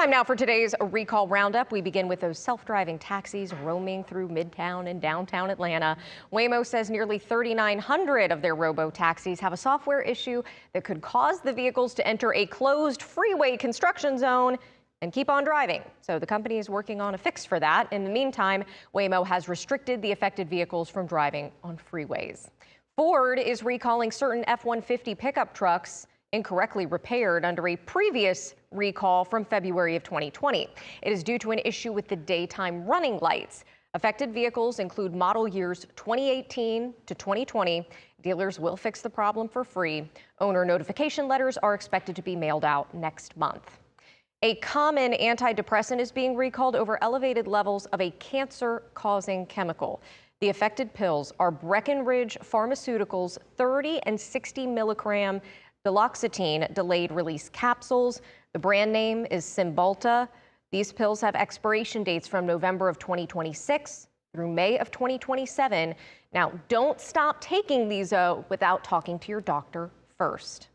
Time now for today's recall roundup. We begin with those self-driving taxis roaming through Midtown and downtown Atlanta. Waymos says nearly 3,900 of their robo-taxis have a software issue that could cause the vehicles to enter a closed freeway construction zone and keep on driving. So the company is working on a fix for that. In the meantime, Waymo has restricted the affected vehicles from driving on freeways. Ford is recalling certain F-150 pickup trucks incorrectly repaired under a previous recall from February of 2020. It is due to an issue with the daytime running lights. Affected vehicles include model years 2018 to 2020. Dealers will fix the problem for free. Owner notification letters are expected to be mailed out next month. A common antidepressant is being recalled over elevated levels of a cancer-causing chemical. The affected pills are Breckenridge Pharmaceuticals 30 and 60 milligram duloxetine delayed release capsules. The brand name is Cymbalta. These pills have expiration dates from November of 2026 through May of 2027. Now, don't stop taking these without talking to your doctor first.